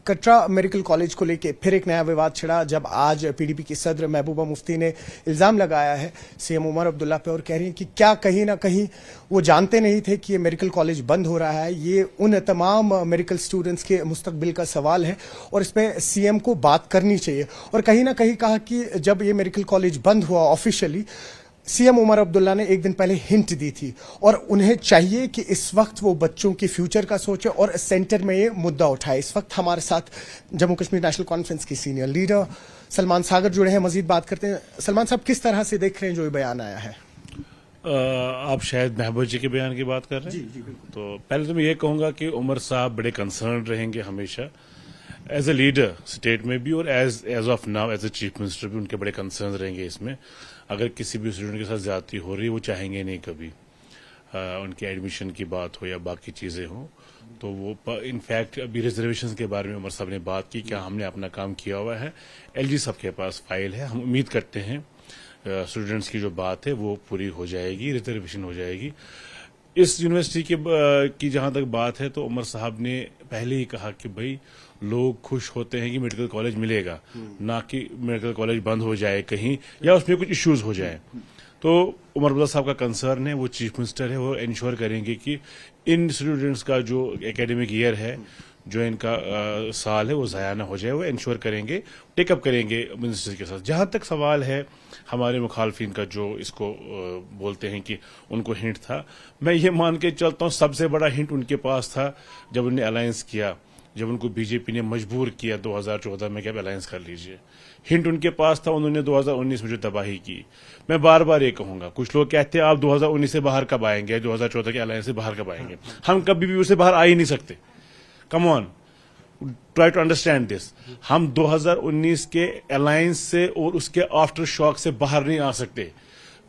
Katra medical college को लेके फिर एक नया विवाद छिड़ा जब आज पीडीपी की सदर महबूबा मुफ्ती ने इल्जाम लगाया है सीएम उमर अब्दुल्ला पे और कह रही हैं कि क्या कहीं ना कहीं वो जानते नहीं थे कि ये मेडिकल कॉलेज बंद हो रहा है। ये उन तमाम मेडिकल स्टूडेंट्स के मुस्तकबिल का सवाल है और इस पे सीएम को बात करनी चाहिए। और कहीं ना कहीं कहा कि जब ये मेडिकल कॉलेज बंद हुआ ऑफिशियली, सीएम उमर अब्दुल्ला ने एक दिन पहले हिंट दी थी और उन्हें चाहिए कि इस वक्त वो बच्चों के फ्यूचर का सोचे और सेंटर में ये मुद्दा उठाए। इस वक्त हमारे साथ जम्मू कश्मीर नेशनल कॉन्फ्रेंस के सीनियर लीडर सलमान सागर जुड़े हैं, मजीद बात करते हैं। सलमान साहब, किस तरह से देख रहे हैं जो ये बयान आया है? आप शायद महबूब जी के बयान की बात कर रहे हैं। जी, तो पहले तो मैं ये कहूंगा कि उमर साहब बड़े कंसर्न रहेंगे हमेशा एज ए लीडर स्टेट में भी, और as of now as a chief minister भी उनके बड़े कंसर्न रहेंगे इसमें। अगर किसी भी स्टूडेंट के साथ ज्यादती हो रही है, वो चाहेंगे नहीं कभी उनकी एडमिशन की बात हो या बाकी चीजें हो। तो वो इनफैक्ट अभी रिजर्वेशन के बारे में उमर साहब ने बात की, क्या हमने अपना काम किया हुआ है। एलजी साहब के पास फाइल है, हम उम्मीद करते हैं स्टूडेंट्स की जो बात है वो पूरी हो जाएगी, रिजर्वेशन हो जाएगी। इस यूनिवर्सिटी की जहां तक बात है तो उमर साहब ने पहले ही कहा कि भाई लोग खुश होते हैं कि मेडिकल कॉलेज मिलेगा, ना कि मेडिकल कॉलेज बंद हो जाए कहीं या उसमें कुछ इश्यूज हो जाए। तो उमर अब्दुल्ला साहब का कंसर्न है, वो चीफ मिनिस्टर है, वो इंश्योर करेंगे कि इन स्टूडेंट्स का जो एकेडमिक ईयर है, जो इनका साल है, वो ज़ाया ना हो जाए। वो इंश्योर करेंगे, टेकअप करेंगे मिनिस्टर के साथ। जहां तक सवाल है हमारे मुखालफिन का जो इसको बोलते हैं कि उनको हिंट था, मैं ये मान के चलता हूँ सबसे बड़ा हिंट उनके पास था जब उन्होंने अलायंस किया, जब उनको बीजेपी ने मजबूर किया 2014 में कि आप अलायंस कर लीजिए। हिंट उनके पास था, उन्होंने 2019 में जो तबाही की। मैं बार बार ये कहूंगा, कुछ लोग कहते हैं आप 2019 से बाहर कब आएंगे, 2014 के अलायंस से बाहर कब आएंगे। हम कभी भी उससे बाहर आ ही नहीं सकते। Come on, try to understand this. हम 2019 के अलायंस से और उसके आफ्टर शॉक से बाहर नहीं आ सकते।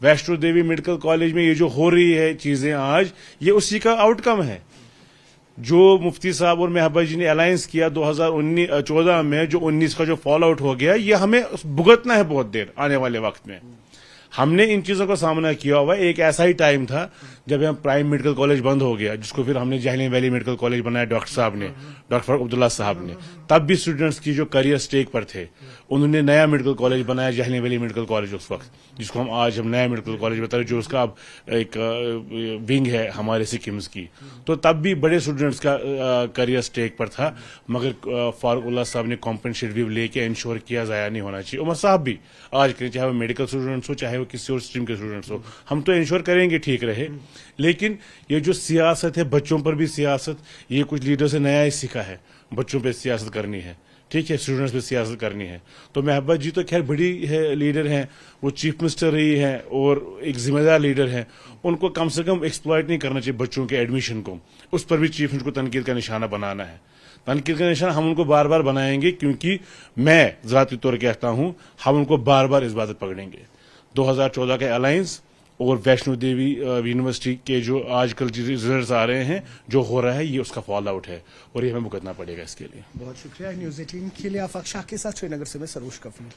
वैष्णो देवी मेडिकल कॉलेज में ये जो हो रही है चीजें आज, ये उसी का आउटकम है। जो मुफ्ती साहब और महबूबा जी ने अलायंस किया 2014 में, जो 19 का जो फॉल आउट हो गया, ये हमें भुगतना है बहुत देर आने वाले वक्त में। हमने इन चीजों का सामना किया हुआ। एक ऐसा ही टाइम था जब हम प्राइम मेडिकल कॉलेज बंद हो गया, जिसको फिर हमने जहलीम वैली मेडिकल कॉलेज बनाया डॉक्टर साहब ने, डॉक्टर फारूक अब्दुल्ला साहब ने। तब भी स्टूडेंट्स की जो करियर स्टेक पर थे, उन्होंने नया मेडिकल कॉलेज बनाया, जहलीम वैली मेडिकल कॉलेज उस वक्त, जिसको हम आज नया मेडिकल कॉलेज बता रहे, जो उसका अब एक विंग है हमारे सिक्किम्स की। तो तब भी बड़े स्टूडेंट्स का करियर स्टेक पर था, मगर फारूक साहब ने कॉम्पनसेटरी लेके इंश्योर किया जाया नहीं होना चाहिए। उमर साहब भी आज करें, चाहे वो मेडिकल स्टूडेंट्स हो, चाहे वो किसी और स्ट्रीम के स्टूडेंट्स हो, हम तो इंश्योर करेंगे ठीक रहे। लेकिन ये जो सियासत है, बच्चों पर भी सियासत, ये कुछ लीडर से नया ही सीखा है। बच्चों पे सियासत करनी है, ठीक है, स्टूडेंट्स पे सियासत करनी है। तो महबूबा जी तो खैर बड़ी है लीडर हैं, वो चीफ मिनिस्टर रही हैं और एक जिम्मेदार लीडर हैं। उनको कम से कम एक्सप्लॉइट नहीं करना चाहिए बच्चों के एडमिशन को। उस पर भी चीफ मिनिस्टर को तनकीद का निशाना बनाना है। तनकीद का निशाना हम उनको बार बार बनाएंगे, क्योंकि मैं जाती तौर कहता हूं हम उनको बार बार इस बात पर पकड़ेंगे। 2014 के अलायंस और वैष्णो देवी यूनिवर्सिटी के जो आजकल रिजल्ट्स आ रहे हैं, जो हो रहा है, ये उसका फॉल आउट है और ये हमें भुगतना पड़ेगा इसके लिए। बहुत शुक्रिया। न्यूज़ 18 के लिए आफाक शाह के साथ श्रीनगर से मैं सरोज कफनी।